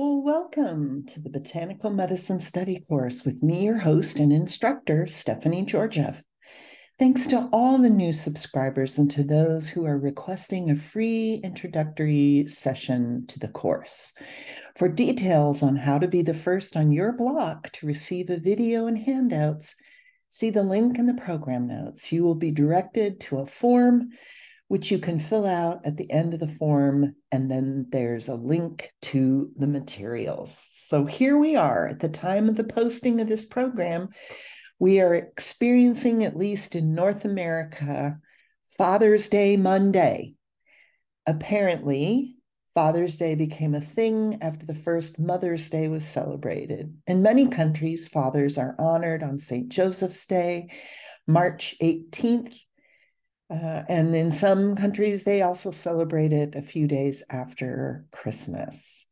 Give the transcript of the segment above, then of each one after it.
Well, welcome to the Botanical Medicine Study course with me, your host and instructor, Stephanie Georgiev. Thanks to all the new subscribers and to those who are requesting a free introductory session to the course. For details on how to be the first on your block to receive a video and handouts, see the link in the program notes. You will be directed to a form which you can fill out at the end of the form, and then there's a link to the materials. So here we are at the time of the posting of this program. We are experiencing, at least in North America, Father's Day Monday. Apparently, Father's Day became a thing after the first Mother's Day was celebrated. In many countries, fathers are honored on St. Joseph's Day, March 18th, and in some countries, they also celebrate it a few days after Christmas.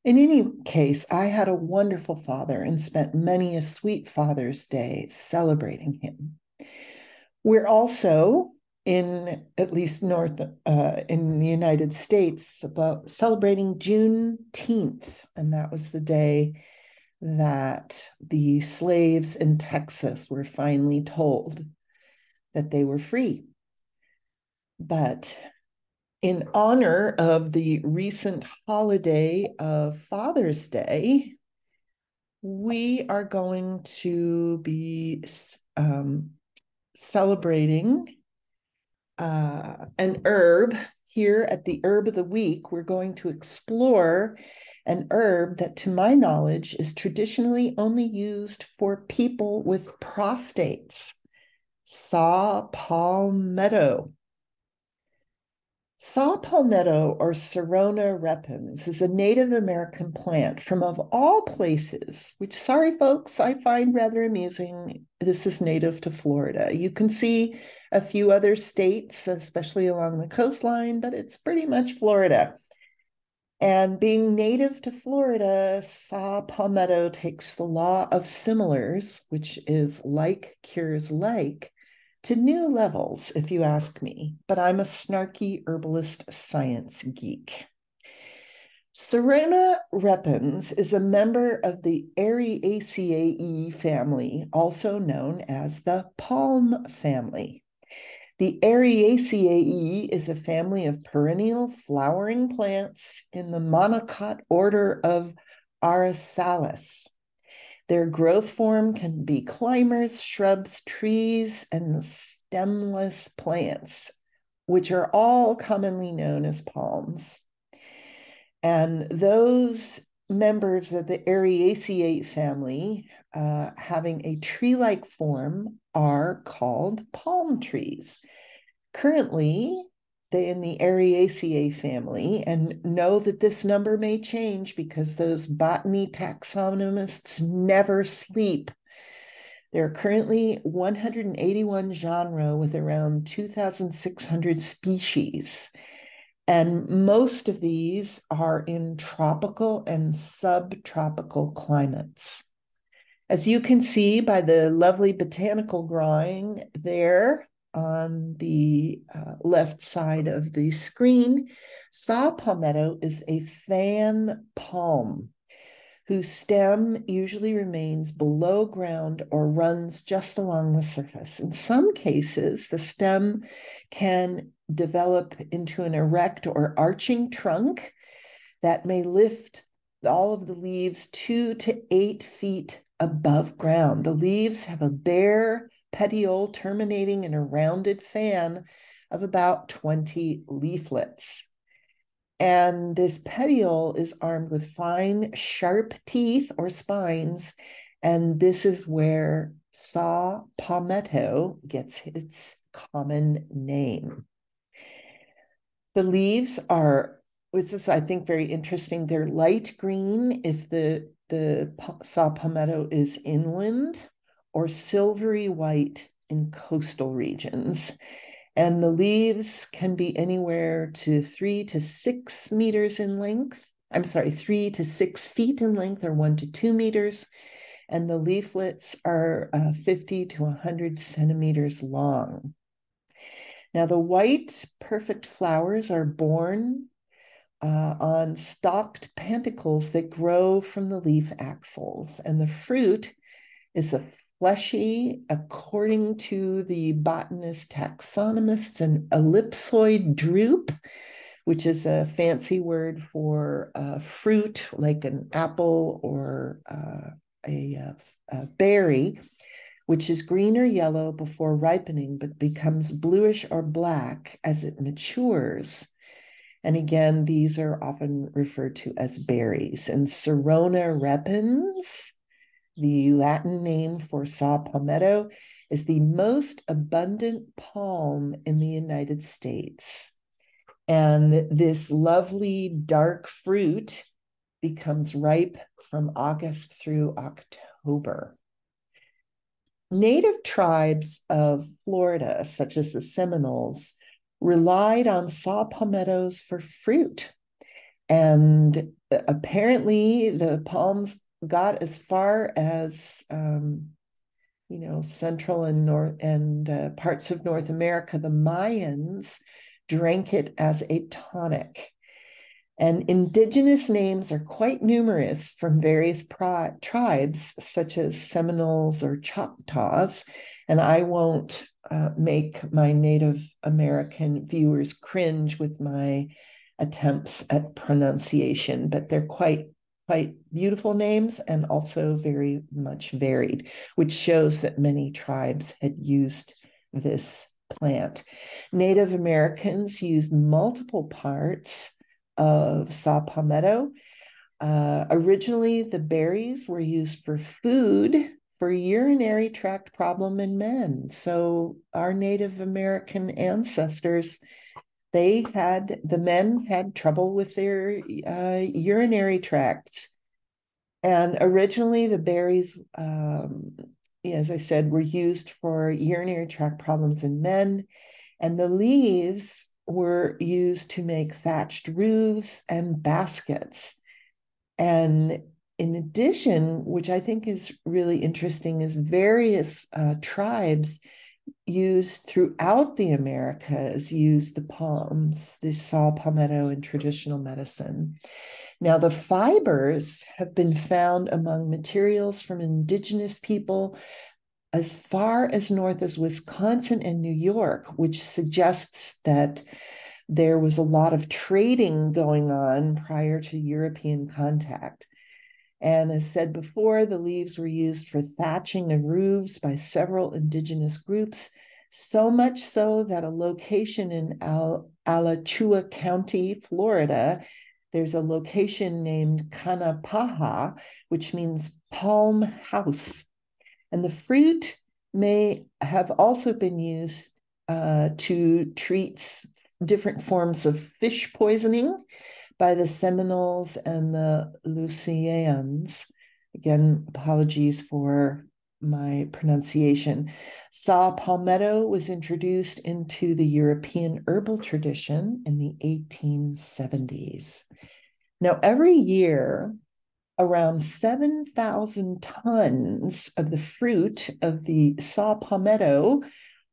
In any case, I had a wonderful father and spent many a sweet Father's Day celebrating him. We're also in at least in the United States about celebrating Juneteenth, and that was the day that the slaves in Texas were finally told that they were free. But in honor of the recent holiday of Father's Day, we are going to be celebrating an herb. Here at the Herb of the Week, we're going to explore an herb that, to my knowledge, is traditionally only used for people with prostates. Saw Palmetto. Saw Palmetto, or Serona repens, is a Native American plant from, of all places, which, sorry folks, I find rather amusing. This is native to Florida. You can see a few other states, especially along the coastline, but it's pretty much Florida. And being native to Florida, Saw Palmetto takes the law of similars, which is like cures like, to new levels, if you ask me, but I'm a snarky herbalist science geek. Serona repens is a member of the Ariaceae family, also known as the palm family. The Ariaceae is a family of perennial flowering plants in the monocot order of Aracelaceae. Their growth form can be climbers, shrubs, trees, and stemless plants, which are all commonly known as palms. And those members of the Ariaceae family having a tree-like form are called palm trees. Currently, they in the Ariaceae family, and know that this number may change because those botany taxonomists never sleep. There are currently 181 genera with around 2,600 species. And most of these are in tropical and subtropical climates. As you can see by the lovely botanical drawing there on the left side of the screen, Saw Palmetto is a fan palm whose stem usually remains below ground or runs just along the surface. In some cases, the stem can develop into an erect or arching trunk that may lift all of the leaves 2 to 8 feet above ground. The leaves have a bare petiole terminating in a rounded fan of about 20 leaflets. And this petiole is armed with fine, sharp teeth or spines, and this is where Saw Palmetto gets its common name. The leaves are, which is, I think, very interesting. They're light green if the Saw Palmetto is inland, or silvery white in coastal regions. And the leaves can be anywhere to 3 to 6 meters in length. I'm sorry, 3 to 6 feet in length, or 1 to 2 meters. And the leaflets are 50 to 100 centimeters long. Now, the white perfect flowers are borne on stalked panicles that grow from the leaf axils. And the fruit is a fleshy, according to the botanist taxonomists, an ellipsoid drupe, which is a fancy word for fruit like an apple or a berry, which is green or yellow before ripening, but becomes bluish or black as it matures. And again, these are often referred to as berries. And Serona repens, the Latin name for Saw Palmetto, is the most abundant palm in the United States. And this lovely dark fruit becomes ripe from August through October. Native tribes of Florida, such as the Seminoles, relied on saw palmettos for fruit. And apparently the palms got as far as Central and North and parts of North America. The Mayans drank it as a tonic. And indigenous names are quite numerous from various tribes, such as Seminoles or Choctaws. And I won't make my Native American viewers cringe with my attempts at pronunciation, but they're quite beautiful names and also very much varied, which shows that many tribes had used this plant. Native Americans used multiple parts of Saw Palmetto. Originally, the berries were used for food for urinary tract problem in men. So our Native American ancestors, the men had trouble with their urinary tracts. And originally the berries, as I said, were used for urinary tract problems in men. And the leaves were used to make thatched roofs and baskets. And in addition, which I think is really interesting, is various tribes used throughout the Americas used the palms, the saw palmetto in traditional medicine. Now, the fibers have been found among materials from indigenous people as far as north as Wisconsin and New York, which suggests that there was a lot of trading going on prior to European contact. And as said before, the leaves were used for thatching of roofs by several indigenous groups, so much so that a location in Alachua County, Florida, there's a location named Kanapaha, which means palm house. And the fruit may have also been used to treat different forms of fish poisoning by the Seminoles and the Lusitanians. Again, apologies for my pronunciation. Saw palmetto was introduced into the European herbal tradition in the 1870s. Now, every year, around 7,000 tons of the fruit of the saw palmetto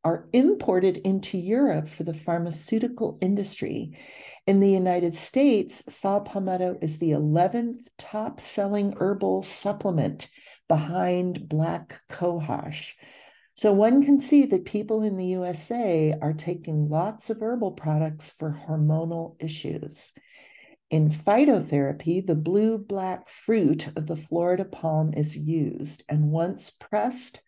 are imported into Europe for the pharmaceutical industry. In the United States, saw palmetto is the 11th top-selling herbal supplement behind black cohosh. So one can see that people in the USA are taking lots of herbal products for hormonal issues. In phytotherapy, the blue-black fruit of the Florida palm is used, and once pressed,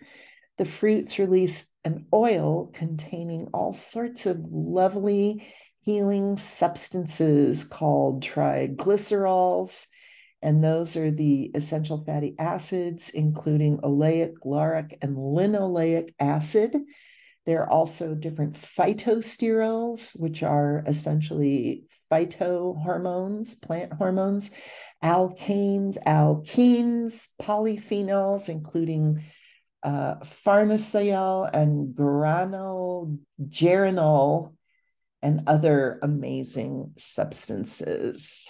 the fruits release an oil containing all sorts of lovely healing substances called triglycerols, and those are the essential fatty acids, including oleic, lauric, and linoleic acid. There are also different phytosterols, which are essentially phytohormones, plant hormones, alkanes, alkenes, polyphenols, including farnesyl and geranol, and other amazing substances.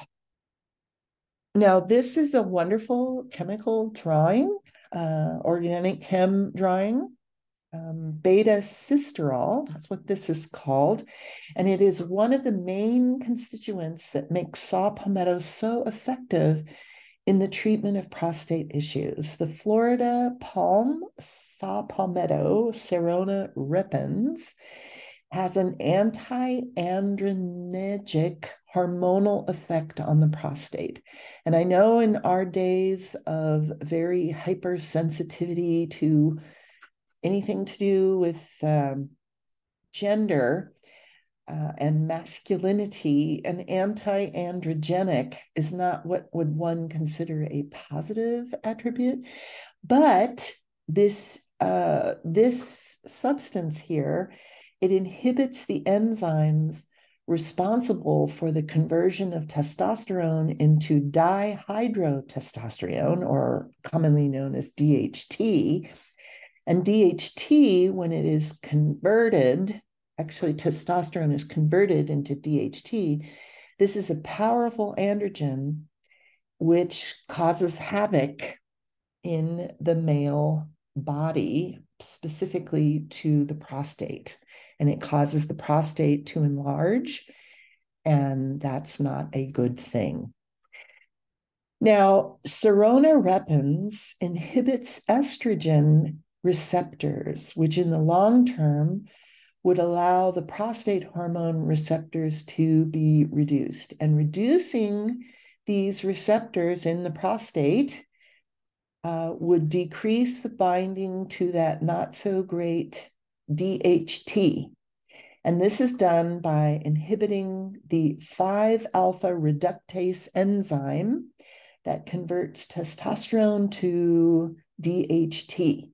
Now, this is a wonderful chemical drawing, organic chem drawing. beta cysterol. That's what this is called. And it is one of the main constituents that makes saw palmetto so effective in the treatment of prostate issues. The Florida palm, Saw Palmetto, Serona repens, has an anti-androgenetic hormonal effect on the prostate. And I know in our days of very hypersensitivity to anything to do with gender and masculinity, an anti-androgenic is not what would one consider a positive attribute, but this substance here, it inhibits the enzymes responsible for the conversion of testosterone into dihydrotestosterone, or commonly known as DHT. And DHT, when it is converted, actually testosterone is converted into DHT. This is a powerful androgen which causes havoc in the male body, specifically to the prostate. And it causes the prostate to enlarge, and that's not a good thing. Now, Serona repens inhibits estrogen receptors, which in the long term would allow the prostate hormone receptors to be reduced. And reducing these receptors in the prostate would decrease the binding to that not so great DHT. And this is done by inhibiting the 5-alpha reductase enzyme that converts testosterone to DHT.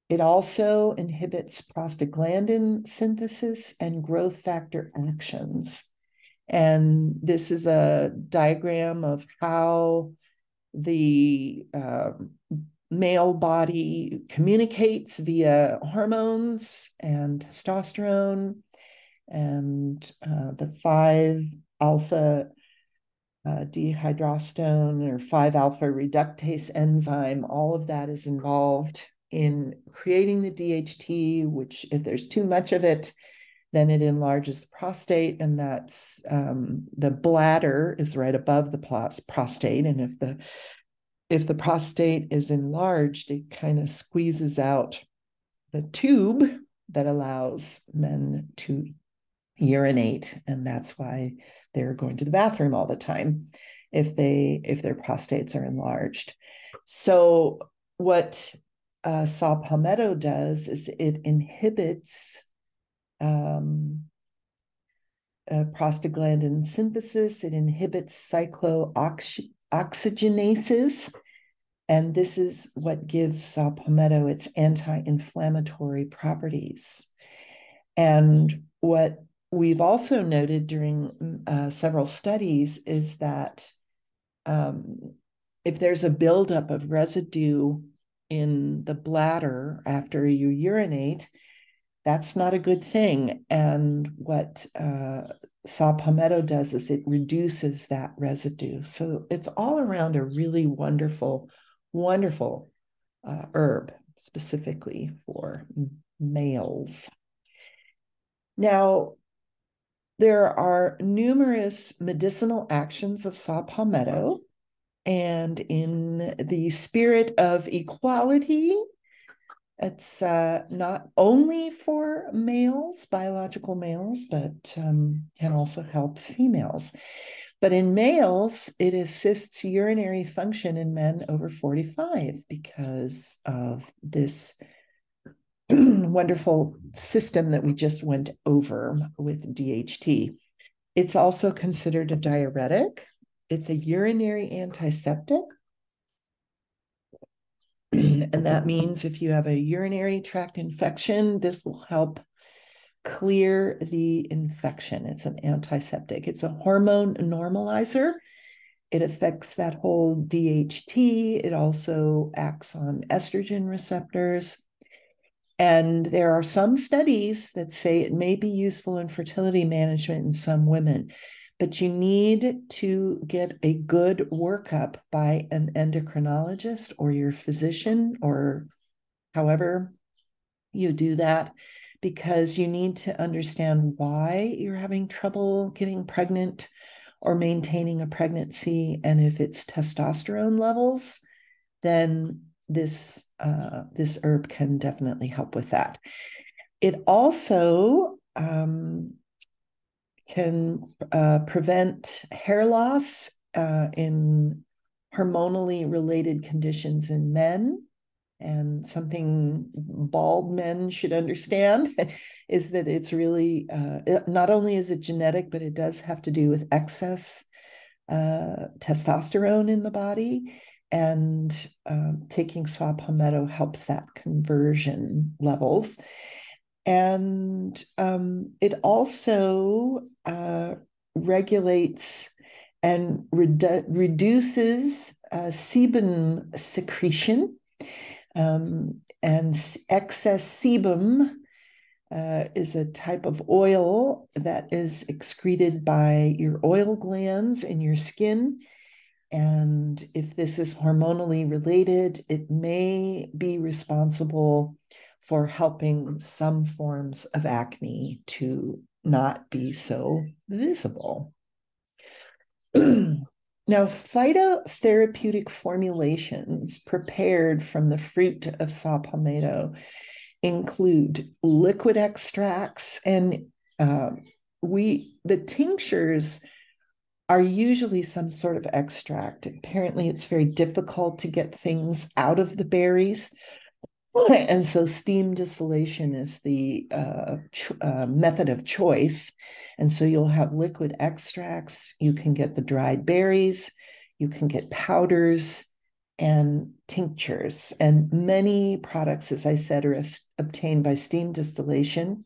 It also inhibits prostaglandin synthesis and growth factor actions. And this is a diagram of how the male body communicates via hormones and testosterone, and the 5-alpha dehydrosterone or 5-alpha reductase enzyme, all of that is involved in creating the DHT, which if there's too much of it, then it enlarges the prostate, and that's the bladder is right above the prostate. And if the prostate is enlarged, it kind of squeezes out the tube that allows men to urinate, and that's why they're going to the bathroom all the time if their prostates are enlarged. So what Saw Palmetto does is it inhibits prostaglandin synthesis. It inhibits cyclooxygenases, and this is what gives Saw Palmetto its anti-inflammatory properties. And what we've also noted during several studies is that if there's a buildup of residue in the bladder after you urinate, that's not a good thing. And what Saw Palmetto does is it reduces that residue. So it's all around a really wonderful, wonderful herb, specifically for males. Now, there are numerous medicinal actions of Saw Palmetto, and in the spirit of equality, it's not only for males, biological males, but can also help females. But in males, it assists urinary function in men over 45 because of this wonderful system that we just went over with DHT. It's also considered a diuretic. It's a urinary antiseptic. And that means if you have a urinary tract infection, this will help clear the infection. It's an antiseptic. It's a hormone normalizer. It affects that whole DHT. It also acts on estrogen receptors. And there are some studies that say it may be useful in fertility management in some women, but you need to get a good workup by an endocrinologist or your physician, or however You do that because you need to understand why you're having trouble getting pregnant or maintaining a pregnancy. And if it's testosterone levels, then this herb can definitely help with that. It also can prevent hair loss in hormonally related conditions in men. And something bald men should understand is that it's really, not only is it genetic, but it does have to do with excess testosterone in the body. And taking Saw Palmetto helps that conversion levels. And it also regulates and reduces sebum secretion. And excess sebum is a type of oil that is excreted by your oil glands in your skin. And if this is hormonally related, it may be responsible for helping some forms of acne to not be so visible. Now, phytotherapeutic formulations prepared from the fruit of Saw Palmetto include liquid extracts, and the tinctures are usually some sort of extract. Apparently, it's very difficult to get things out of the berries. And so steam distillation is the method of choice. And so you'll have liquid extracts, you can get the dried berries, you can get powders and tinctures. And many products, as I said, are obtained by steam distillation.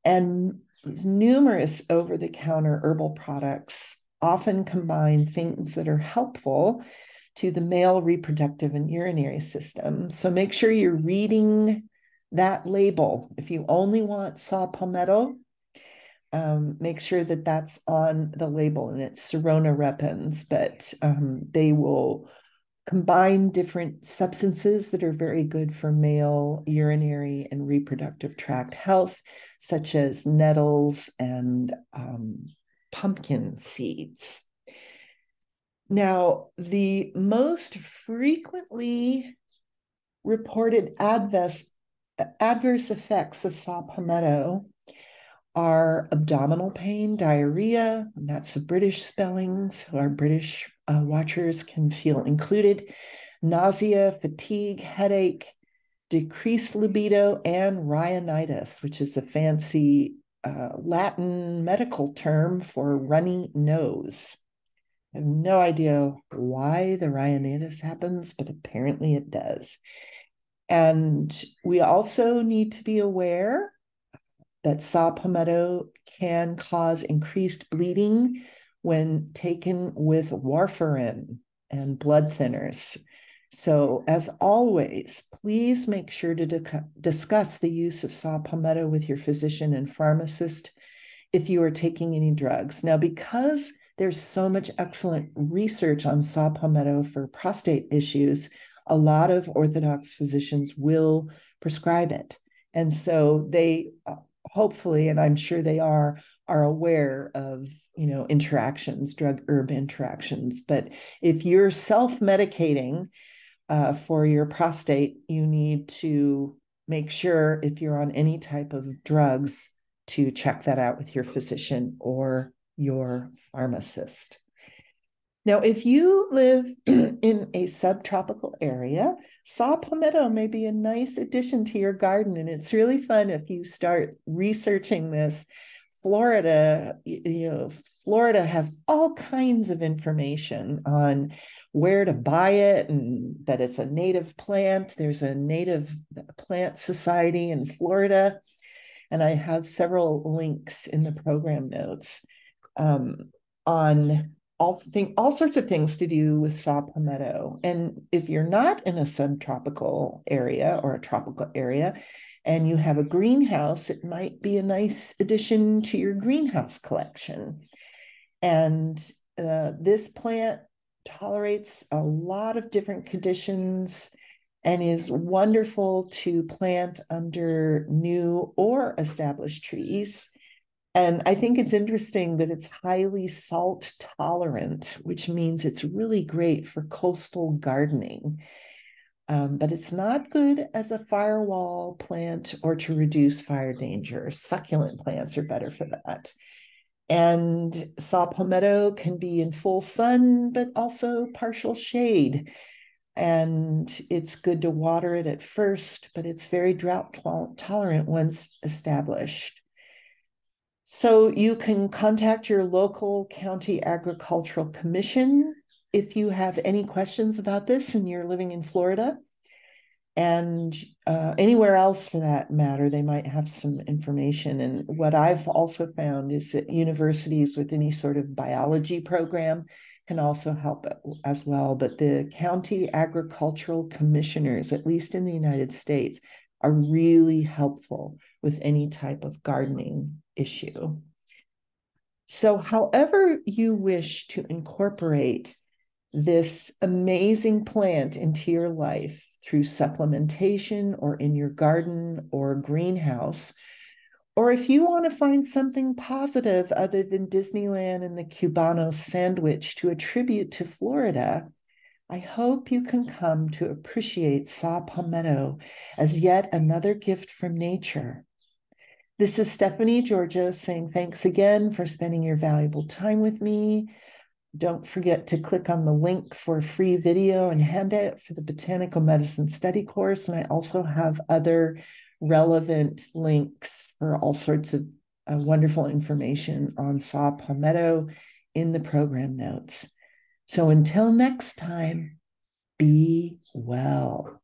And numerous over-the-counter herbal products often combine things that are helpful to the male reproductive and urinary system. So make sure you're reading that label. If you only want Saw Palmetto, make sure that that's on the label, and it's Serona repens, but they will combine different substances that are very good for male urinary and reproductive tract health, such as nettles and pumpkin seeds. Now, the most frequently reported adverse effects of Saw Palmetto are abdominal pain, diarrhea, and that's the British spelling, so our British watchers can feel included, nausea, fatigue, headache, decreased libido, and rhinitis, which is a fancy Latin medical term for runny nose. I have no idea why the rhinitis happens, but apparently it does. And we also need to be aware that Saw Palmetto can cause increased bleeding when taken with warfarin and blood thinners. So, as always, please make sure to discuss the use of Saw Palmetto with your physician and pharmacist if you are taking any drugs. Now, because there's so much excellent research on Saw Palmetto for prostate issues, a lot of Orthodox physicians will prescribe it. And so they hopefully, and I'm sure they are aware of, interactions, drug-herb interactions. But if you're self-medicating for your prostate, you need to make sure, if you're on any type of drugs, to check that out with your physician or your pharmacist. Now, if you live in a subtropical area, Saw Palmetto may be a nice addition to your garden. And it's really fun if you start researching this. Florida has all kinds of information on where to buy it and that it's a native plant. There's a native plant society in Florida. And I have several links in the program notes on all sorts of things to do with Saw Palmetto. And if you're not in a subtropical area or a tropical area and you have a greenhouse, it might be a nice addition to your greenhouse collection. And this plant tolerates a lot of different conditions. and is wonderful to plant under new or established trees. And I think it's interesting that it's highly salt tolerant, which means it's really great for coastal gardening. But it's not good as a firewall plant or to reduce fire danger. Succulent plants are better for that. And saw palmetto can be in full sun, but also partial shade. And it's good to water it at first, but it's very drought tolerant once established. So you can contact your local county agricultural commission if you have any questions about this and you're living in Florida. And anywhere else for that matter, they might have some information. And what I've also found is that universities with any sort of biology program can also help as well. But the county agricultural commissioners, at least in the United States, are really helpful with any type of gardening issue. So, however you wish to incorporate this amazing plant into your life through supplementation or in your garden or greenhouse, or if you want to find something positive other than Disneyland and the Cubano sandwich to attribute to Florida, I hope you can come to appreciate Saw Palmetto as yet another gift from nature. This is Stephanie Georgia saying thanks again for spending your valuable time with me. Don't forget to click on the link for a free video and handout for the Botanical Medicine Study course. And I also have other relevant links for all sorts of wonderful information on Saw Palmetto in the program notes. So until next time, be well.